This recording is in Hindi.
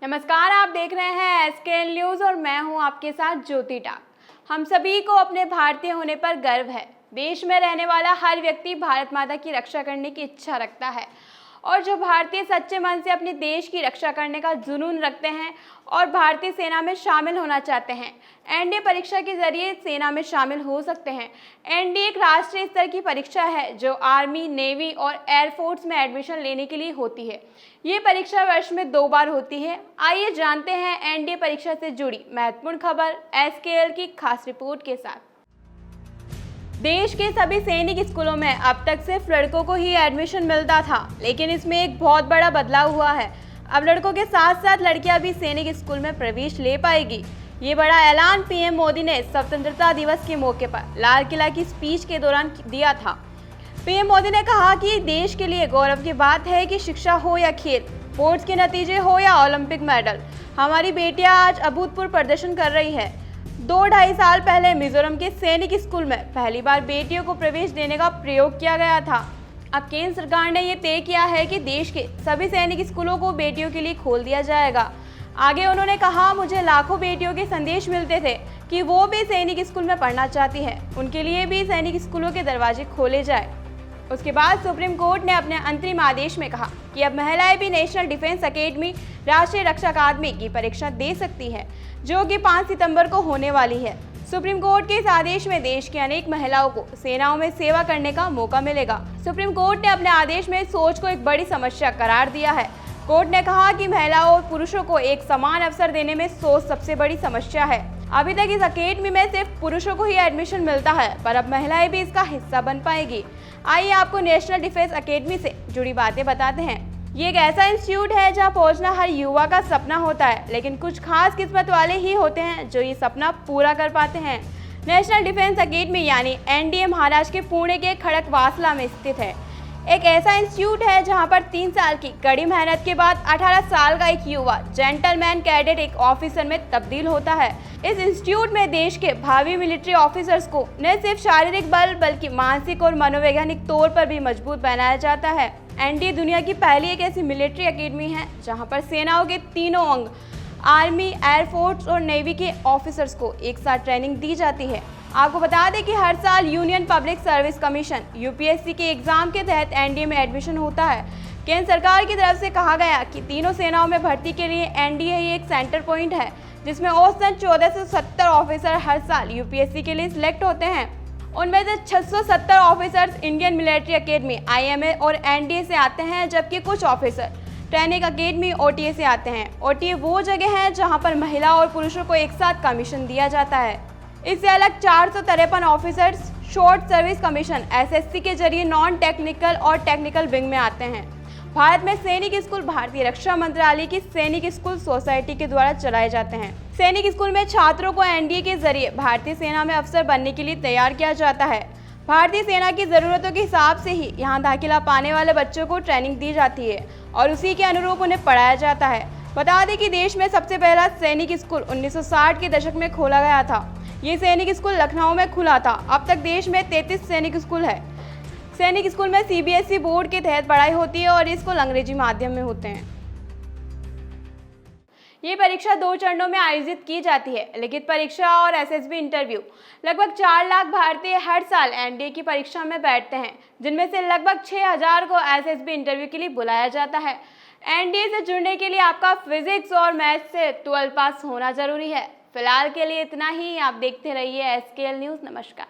नमस्कार, आप देख रहे हैं एसकेएल न्यूज और मैं हूं आपके साथ ज्योति टाक। हम सभी को अपने भारतीय होने पर गर्व है। देश में रहने वाला हर व्यक्ति भारत माता की रक्षा करने की इच्छा रखता है और जो भारतीय सच्चे मन से अपने देश की रक्षा करने का जुनून रखते हैं और भारतीय सेना में शामिल होना चाहते हैं, एनडीए परीक्षा के जरिए सेना में शामिल हो सकते हैं। एनडीए एक राष्ट्रीय स्तर की परीक्षा है जो आर्मी, नेवी और एयरफोर्स में एडमिशन लेने के लिए होती है। ये परीक्षा वर्ष में 2 बार होती है। आइए जानते हैं एनडीए परीक्षा से जुड़ी महत्वपूर्ण खबर एसकेएल की खास रिपोर्ट के साथ। देश के सभी सैनिक स्कूलों में अब तक सिर्फ लड़कों को ही एडमिशन मिलता था, लेकिन इसमें एक बहुत बड़ा बदलाव हुआ है। अब लड़कों के साथ साथ लड़कियां भी सैनिक स्कूल में प्रवेश ले पाएगी। ये बड़ा ऐलान पीएम मोदी ने स्वतंत्रता दिवस के मौके पर लाल किला की स्पीच के दौरान दिया था। पीएम मोदी ने कहा कि देश के लिए गौरव की बात है कि शिक्षा हो या खेल, स्पोर्ट्स के नतीजे हो या ओलंपिक मेडल, हमारी बेटियां आज अभूतपूर्व प्रदर्शन कर रही है। 2-2.5 साल पहले मिजोरम के सैनिक स्कूल में पहली बार बेटियों को प्रवेश देने का प्रयोग किया गया था। अब केंद्र सरकार ने ये तय किया है कि देश के सभी सैनिक स्कूलों को बेटियों के लिए खोल दिया जाएगा। आगे उन्होंने कहा, मुझे लाखों बेटियों के संदेश मिलते थे कि वो भी सैनिक स्कूल में पढ़ना चाहती है, उनके लिए भी सैनिक स्कूलों के दरवाजे खोले जाए। उसके बाद सुप्रीम कोर्ट ने अपने अंतरिम आदेश में कहा कि अब महिलाएं भी नेशनल डिफेंस एकेडमी, राष्ट्रीय रक्षा अकादमी की परीक्षा दे सकती है, जो कि 5 सितंबर को होने वाली है। सुप्रीम कोर्ट के इस आदेश में देश की अनेक महिलाओं को सेनाओं में सेवा करने का मौका मिलेगा। सुप्रीम कोर्ट ने अपने आदेश में सोच को एक बड़ी समस्या करार दिया है। कोर्ट ने कहा कि महिलाओं और पुरुषों को एक समान अवसर देने में सोच सबसे बड़ी समस्या है। अभी तक इस अकेडमी में सिर्फ पुरुषों को ही एडमिशन मिलता है, पर अब महिलाएं भी इसका हिस्सा बन पाएगी। आइए आपको नेशनल डिफेंस एकेडमी से जुड़ी बातें बताते हैं। ये एक ऐसा इंस्टीट्यूट है जहां पहुंचना हर युवा का सपना होता है, लेकिन कुछ खास किस्मत वाले ही होते हैं जो ये सपना पूरा कर पाते हैं। नेशनल डिफेंस एकेडमी यानी एनडीए महाराष्ट्र के पुणे के खड़कवासला में स्थित है। एक ऐसा इंस्टीट्यूट है जहां पर 3 साल की कड़ी मेहनत के बाद 18 साल का एक युवा जेंटलमैन कैडेट एक ऑफिसर में तब्दील होता है। इस इंस्टीट्यूट में देश के भावी मिलिट्री ऑफिसर्स को न सिर्फ शारीरिक बल बल्कि मानसिक और मनोवैज्ञानिक तौर पर भी मजबूत बनाया जाता है। एनडीए दुनिया की पहली एक ऐसी मिलिट्री एकेडमी है जहां पर सेनाओं के तीनों अंग आर्मी, एयरफोर्स और नेवी के ऑफिसर्स को एक साथ ट्रेनिंग दी जाती है। आपको बता दें कि हर साल union public service commission UPSC के एग्जाम के तहत एनडीए में एडमिशन होता है। केंद्र सरकार की तरफ से कहा गया कि तीनों सेनाओं में भर्ती के लिए एनडीए ही एक सेंटर पॉइंट है, जिसमें औसतन 1470 ऑफिसर हर साल यूपीएससी के लिए सिलेक्ट होते हैं। उनमें से 670 officers Indian military academy IMA और एनडीए से आते हैं, जबकि कुछ ऑफिसर ट्रेनिंग एकेडमी ओटीए से आते हैं। ओटीए वो जगह है जहां पर महिला और पुरुषों को एक साथ कमीशन दिया जाता है। इससे अलग 453 officers short service commission SSC के जरिए नॉन टेक्निकल और टेक्निकल विंग में आते हैं। भारत में सैनिक स्कूल भारतीय रक्षा मंत्रालय की सैनिक स्कूल सोसाइटी के द्वारा चलाए जाते हैं। सैनिक स्कूल में छात्रों को एनडीए के जरिए भारतीय सेना में अफसर बनने के लिए तैयार किया जाता है। भारतीय सेना की जरूरतों के हिसाब से ही यहाँ दाखिला पाने वाले बच्चों को ट्रेनिंग दी जाती है और उसी के अनुरूप उन्हें पढ़ाया जाता है। बता दें कि देश में सबसे पहला सैनिक स्कूल 1960 के दशक में खोला गया था। ये सैनिक स्कूल लखनऊ में खुला था। अब तक देश में 33 सैनिक स्कूल है। सैनिक स्कूल में सीबीएसई बोर्ड के तहत पढ़ाई होती है और स्कूल अंग्रेजी माध्यम में होते हैं। ये परीक्षा 2 चरणों में आयोजित की जाती है। लिखित परीक्षा और एसएसबी इंटरव्यू। लगभग 4 लाख भारतीय हर साल एनडीए की परीक्षा में बैठते हैं, जिनमें से लगभग 6000 को एसएसबी इंटरव्यू के लिए बुलाया जाता है। एनडीए से जुड़ने के लिए आपका फिजिक्स और मैथ से 12 पास होना जरूरी है। फिलहाल के लिए इतना ही। आप देखते रहिए एसकेएल न्यूज। नमस्कार।